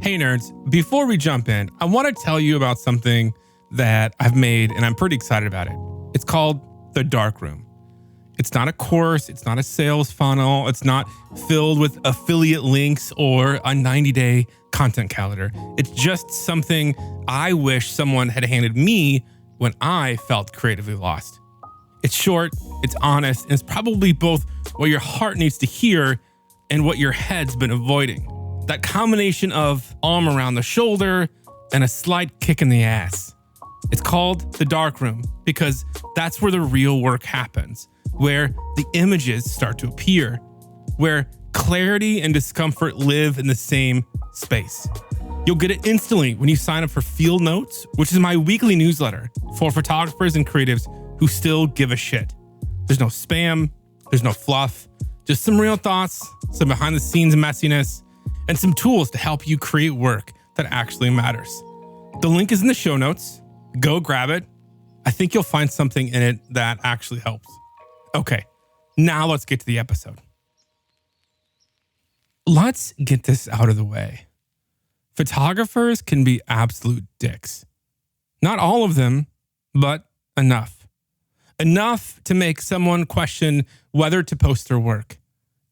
Hey nerds, before we jump in, I want to tell you about something that I've made and I'm pretty excited about it. It's called The Dark Room. It's not a course, it's not a sales funnel, it's not filled with affiliate links or a 90-day content calendar. It's just something I wish someone had handed me when I felt creatively lost. It's short, it's honest, and it's probably both what your heart needs to hear and what your head's been avoiding. That combination of arm around the shoulder and a slight kick in the ass. It's called The Dark Room because that's where the real work happens, where the images start to appear, where clarity and discomfort live in the same space. You'll get it instantly when you sign up for Field Notes, which is my weekly newsletter for photographers and creatives who still give a shit. There's no spam, there's no fluff, just some real thoughts, some behind the scenes messiness, and some tools to help you create work that actually matters. The link is in the show notes. Go grab it. I think you'll find something in it that actually helps. Okay, now let's get to the episode. Let's get this out of the way. Photographers can be absolute dicks. Not all of them, but enough. Enough to make someone question whether to post their work.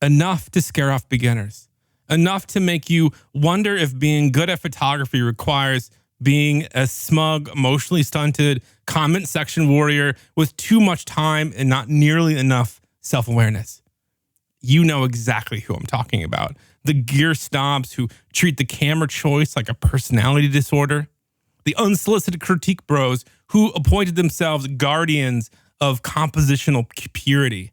Enough to scare off beginners. Enough to make you wonder if being good at photography requires being a smug, emotionally stunted comment section warrior with too much time and not nearly enough self-awareness. You know exactly who I'm talking about. The gear snobs who treat the camera choice like a personality disorder. The unsolicited critique bros who appointed themselves guardians of compositional purity.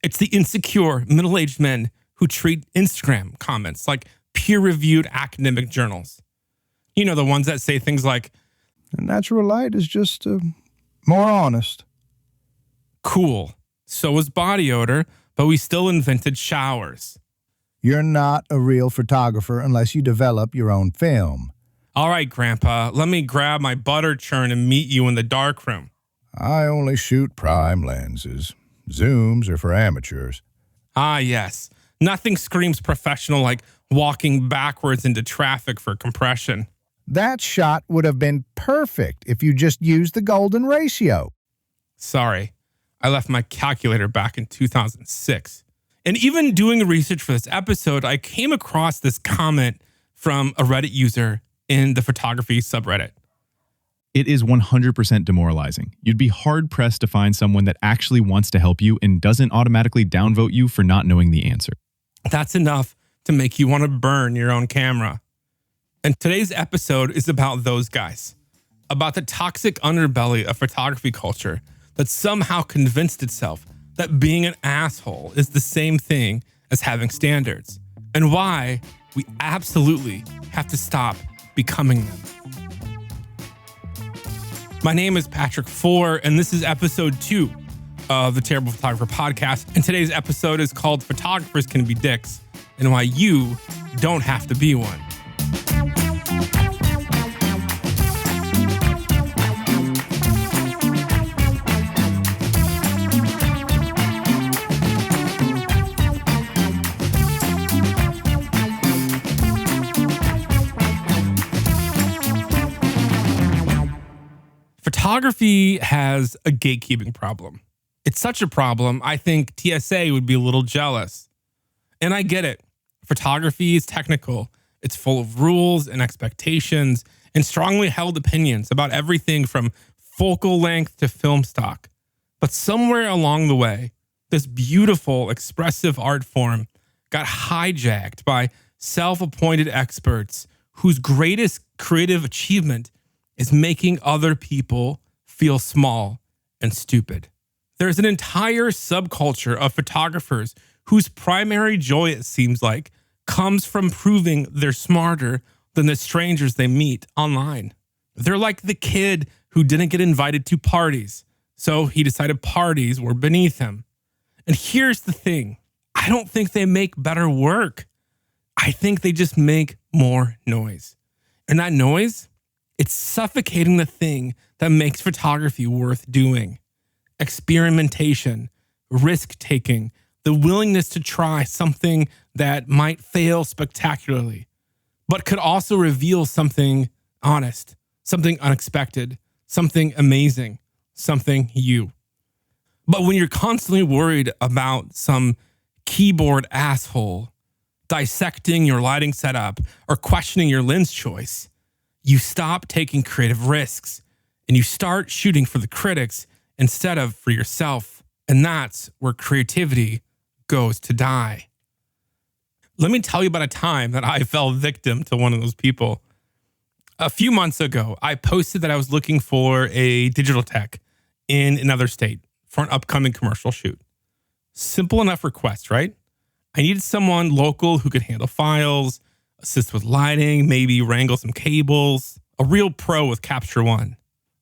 It's the insecure middle-aged men who treat Instagram comments like peer-reviewed academic journals. You know, the ones that say things like, natural light is just more honest. Cool. So was body odor, but we still invented showers. You're not a real photographer unless you develop your own film. All right, Grandpa, let me grab my butter churn and meet you in the dark room. I only shoot prime lenses. Zooms are for amateurs. Ah, yes. Nothing screams professional like walking backwards into traffic for compression. That shot would have been perfect if you just used the golden ratio. Sorry, I left my calculator back in 2006. And even doing research for this episode, I came across this comment from a Reddit user in the photography subreddit. It is 100% demoralizing. You'd be hard-pressed to find someone that actually wants to help you and doesn't automatically downvote you for not knowing the answer. That's enough to make you want to burn your own camera. And today's episode is about those guys, about the toxic underbelly of photography culture that somehow convinced itself that being an asshole is the same thing as having standards, and why we absolutely have to stop becoming them. My name is Patrick Four, and this is episode 2 of the Terrible Photographer podcast. And today's episode is called Photographers Can Be Dicks, and why you don't have to be one. Photography has a gatekeeping problem. It's such a problem, I think TSA would be a little jealous. And I get it. Photography is technical. It's full of rules and expectations and strongly held opinions about everything from focal length to film stock. But somewhere along the way, this beautiful, expressive art form got hijacked by self-appointed experts whose greatest creative achievement is making other people feel small and stupid. There's an entire subculture of photographers whose primary joy, it seems like, comes from proving they're smarter than the strangers they meet online. They're like the kid who didn't get invited to parties, so he decided parties were beneath him. And here's the thing. I don't think they make better work. I think they just make more noise. And that noise, it's suffocating the thing that makes photography worth doing. Experimentation, risk-taking, the willingness to try something that might fail spectacularly, but could also reveal something honest, something unexpected, something amazing, something you. But when you're constantly worried about some keyboard asshole dissecting your lighting setup or questioning your lens choice, you stop taking creative risks and you start shooting for the critics instead of for yourself. And that's where creativity goes to die. Let me tell you about a time that I fell victim to one of those people. A few months ago, I posted that I was looking for a digital tech in another state for an upcoming commercial shoot. Simple enough request, right? I needed someone local who could handle files, assist with lighting, maybe wrangle some cables, a real pro with Capture One.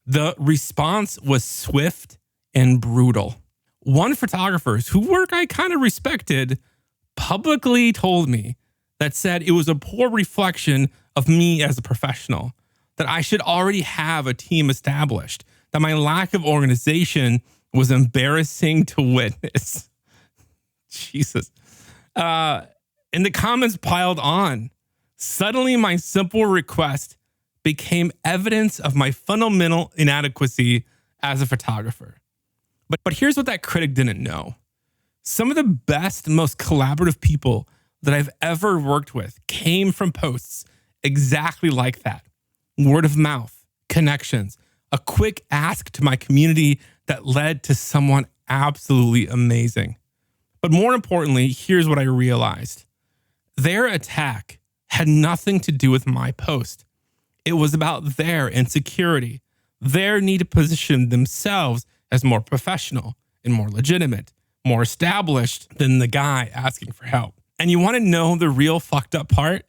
The response was swift and brutal. One photographer whose work I kind of respected publicly told me that said it was a poor reflection of me as a professional, that I should already have a team established, that my lack of organization was embarrassing to witness. Jesus. And the comments piled on. Suddenly, my simple request became evidence of my fundamental inadequacy as a photographer. But here's what that critic didn't know. Some of the best, most collaborative people that I've ever worked with came from posts exactly like that. Word of mouth, connections, a quick ask to my community that led to someone absolutely amazing. But more importantly, here's what I realized. Their attack had nothing to do with my post. It was about their insecurity, their need to position themselves as more professional and more legitimate, more established than the guy asking for help. And you want to know the real fucked up part?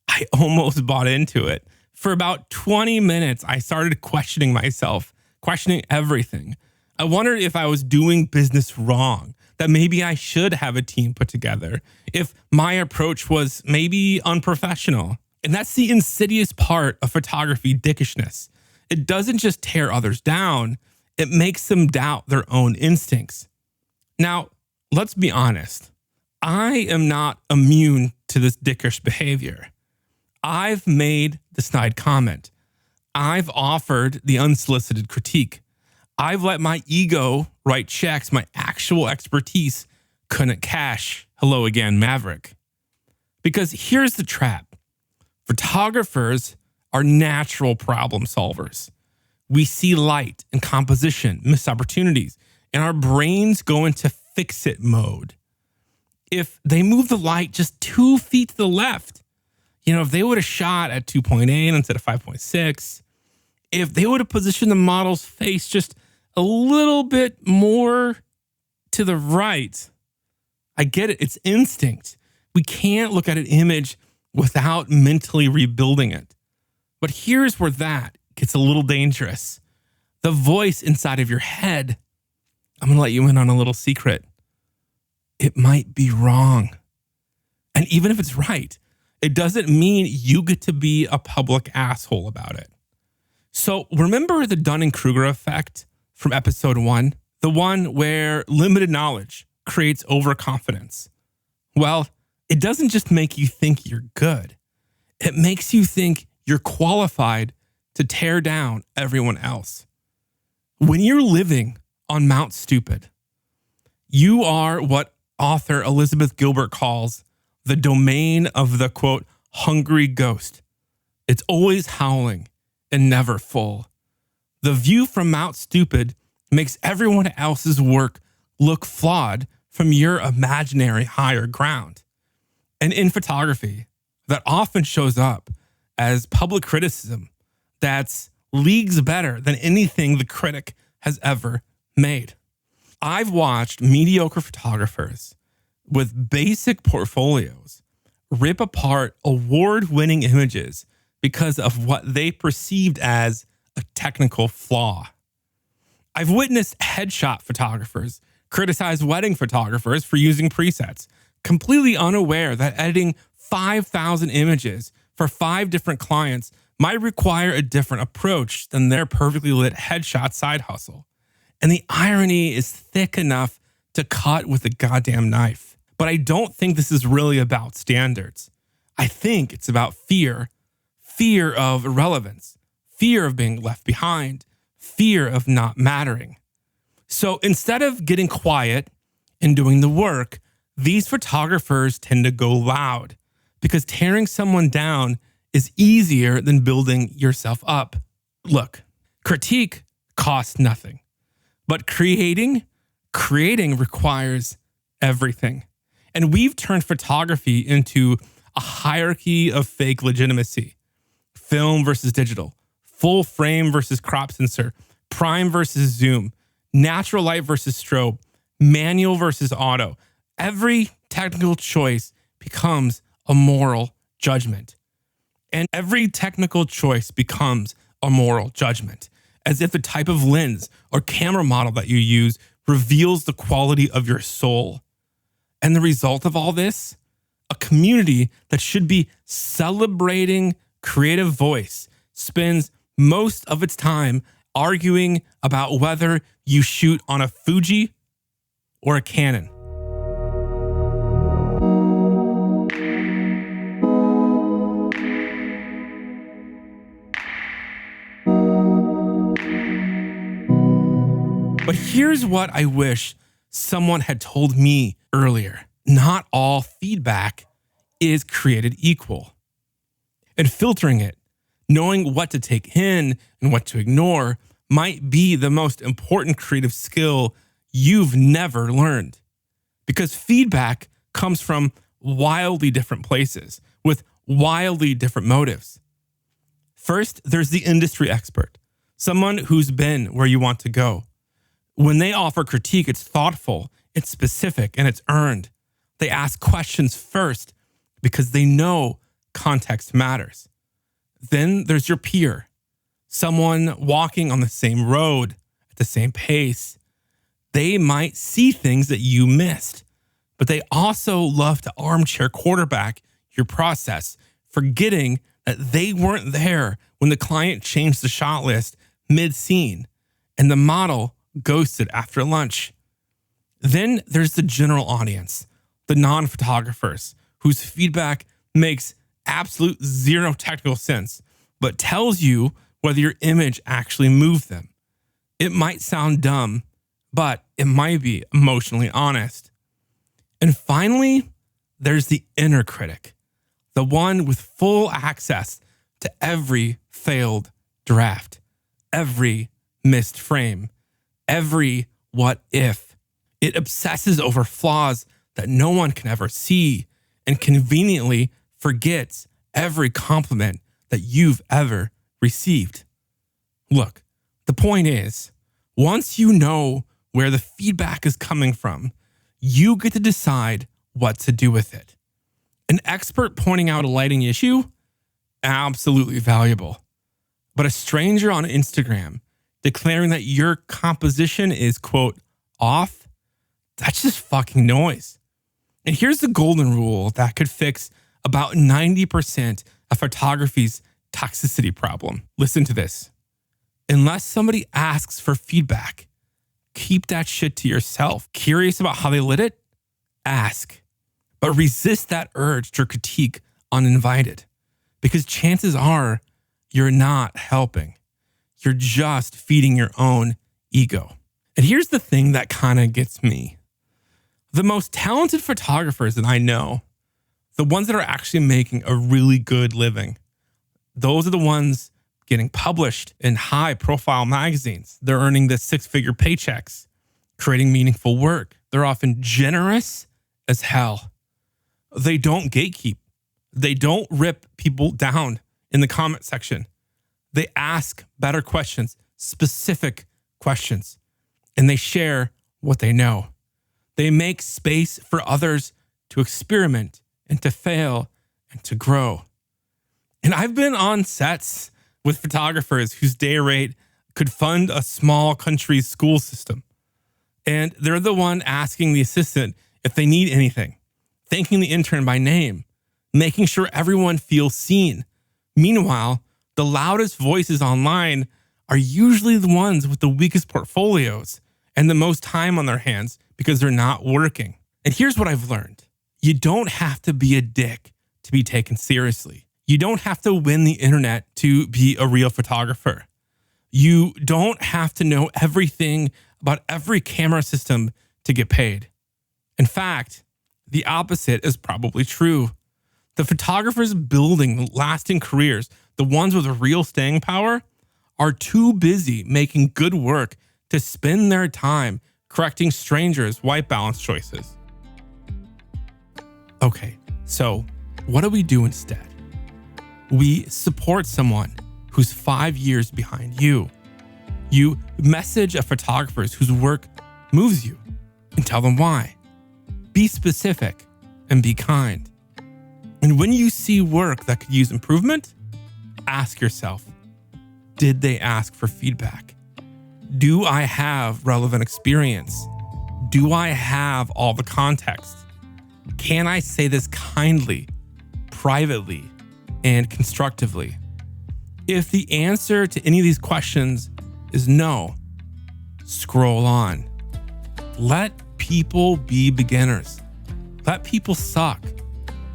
I almost bought into it. For about 20 minutes, I started questioning myself, questioning everything. I wondered if I was doing business wrong, that maybe I should have a team put together, if my approach was maybe unprofessional. And that's the insidious part of photography dickishness. It doesn't just tear others down, it makes them doubt their own instincts. Now, let's be honest. I am not immune to this dickish behavior. I've made the snide comment. I've offered the unsolicited critique. I've let my ego write checks my actual expertise couldn't cash. Hello again, Maverick. Because here's the trap. Photographers are natural problem solvers. We see light and composition, missed opportunities, and our brains go into fix-it mode. If they move the light just 2 feet to the left, if they would have shot at 2.8 instead of 5.6, if they would have positioned the model's face just a little bit more to the right, I get it. It's instinct. We can't look at an image without mentally rebuilding it. But here's where that gets a little dangerous. The voice inside of your head, I'm going to let you in on a little secret. It might be wrong. And even if it's right, it doesn't mean you get to be a public asshole about it. So remember the Dunning-Kruger effect from episode 1? The one where limited knowledge creates overconfidence. Well, it doesn't just make you think you're good. It makes you think you're qualified to tear down everyone else. When you're living on Mount Stupid, you are what author Elizabeth Gilbert calls the domain of the, quote, hungry ghost. It's always howling and never full. The view from Mount Stupid makes everyone else's work look flawed from your imaginary higher ground. And in photography, that often shows up as public criticism that's leagues better than anything the critic has ever made. I've watched mediocre photographers with basic portfolios rip apart award-winning images because of what they perceived as a technical flaw. I've witnessed headshot photographers criticize wedding photographers for using presets, completely unaware that editing 5,000 images for 5 different clients might require a different approach than their perfectly lit headshot side hustle. And the irony is thick enough to cut with a goddamn knife. But I don't think this is really about standards. I think it's about fear of irrelevance, fear of being left behind, fear of not mattering. So instead of getting quiet and doing the work, these photographers tend to go loud because tearing someone down is easier than building yourself up. Look, critique costs nothing, but creating requires everything. And we've turned photography into a hierarchy of fake legitimacy. Film versus digital, full frame versus crop sensor, prime versus zoom, natural light versus strobe, manual versus auto. Every technical choice becomes a moral judgment. And every technical choice becomes a moral judgment, as if the type of lens or camera model that you use reveals the quality of your soul. And the result of all this, a community that should be celebrating creative voice spends most of its time arguing about whether you shoot on a Fuji or a Canon. But here's what I wish someone had told me earlier. Not all feedback is created equal. And filtering it, knowing what to take in and what to ignore, might be the most important creative skill you've never learned. Because feedback comes from wildly different places with wildly different motives. First, there's the industry expert, someone who's been where you want to go. When they offer critique, it's thoughtful, it's specific, and it's earned. They ask questions first because they know context matters. Then there's your peer, someone walking on the same road at the same pace. They might see things that you missed, but they also love to armchair quarterback your process, forgetting that they weren't there when the client changed the shot list mid-scene and the model ghosted after lunch. Then there's the general audience, the non-photographers, whose feedback makes absolute zero technical sense, but tells you whether your image actually moved them. It might sound dumb, but it might be emotionally honest. And finally, there's the inner critic, the one with full access to every failed draft, every missed frame, every what if. It obsesses over flaws that no one can ever see and conveniently forgets every compliment that you've ever received. Look, the point is, once you know where the feedback is coming from, you get to decide what to do with it. An expert pointing out a lighting issue? Absolutely valuable. But a stranger on Instagram declaring that your composition is, quote, off, that's just fucking noise. And here's the golden rule that could fix about 90% of photography's toxicity problem. Listen to this. Unless somebody asks for feedback, keep that shit to yourself. Curious about how they lit it? Ask. But resist that urge to critique uninvited, because chances are you're not helping. You're just feeding your own ego. And here's the thing that kind of gets me. The most talented photographers that I know, the ones that are actually making a really good living, those are the ones getting published in high-profile magazines. They're earning the six-figure paychecks, creating meaningful work. They're often generous as hell. They don't gatekeep. They don't rip people down in the comment section. They ask better questions, specific questions, and they share what they know. They make space for others to experiment and to fail and to grow. And I've been on sets with photographers whose day rate could fund a small country's school system. And they're the one asking the assistant if they need anything, thanking the intern by name, making sure everyone feels seen. Meanwhile, the loudest voices online are usually the ones with the weakest portfolios and the most time on their hands because they're not working. And here's what I've learned. You don't have to be a dick to be taken seriously. You don't have to win the internet to be a real photographer. You don't have to know everything about every camera system to get paid. In fact, the opposite is probably true. The photographers building lasting careers, the ones with real staying power, are too busy making good work to spend their time correcting strangers' white balance choices. Okay, so what do we do instead? We support someone who's 5 years behind you. You message a photographer whose work moves you and tell them why. Be specific and be kind. And when you see work that could use improvement, ask yourself, did they ask for feedback? Do I have relevant experience? Do I have all the context? Can I say this kindly, privately, and constructively? If the answer to any of these questions is no, scroll on. Let people be beginners. Let people suck.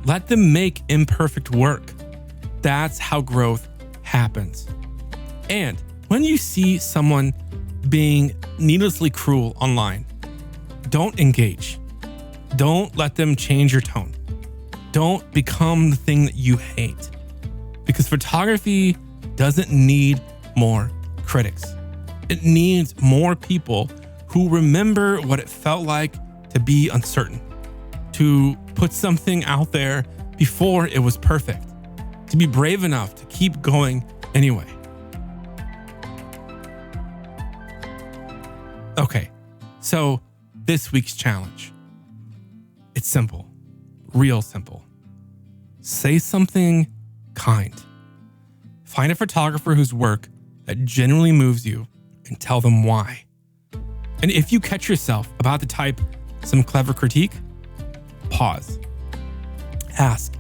Let them make imperfect work. That's how growth happens. And when you see someone being needlessly cruel online, don't engage. Don't let them change your tone. Don't become the thing that you hate. Because photography doesn't need more critics. It needs more people who remember what it felt like to be uncertain, to put something out there before it was perfect, to be brave enough to keep going anyway. Okay, so this week's challenge. It's simple, real simple. Say something kind. Find a photographer whose work that genuinely moves you and tell them why. And if you catch yourself about to type some clever critique, pause. Ask,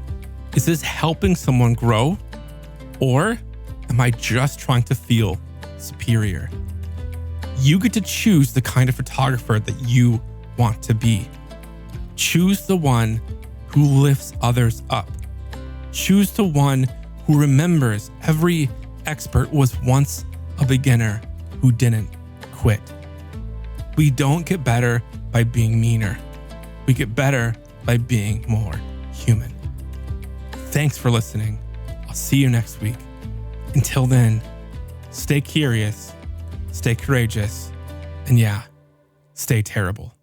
is this helping someone grow? Or am I just trying to feel superior? You get to choose the kind of photographer that you want to be. Choose the one who lifts others up. Choose the one who remembers every expert was once a beginner who didn't quit. We don't get better by being meaner. We get better by being more human. Thanks for listening. I'll see you next week. Until then, stay curious, stay courageous, and yeah, stay terrible.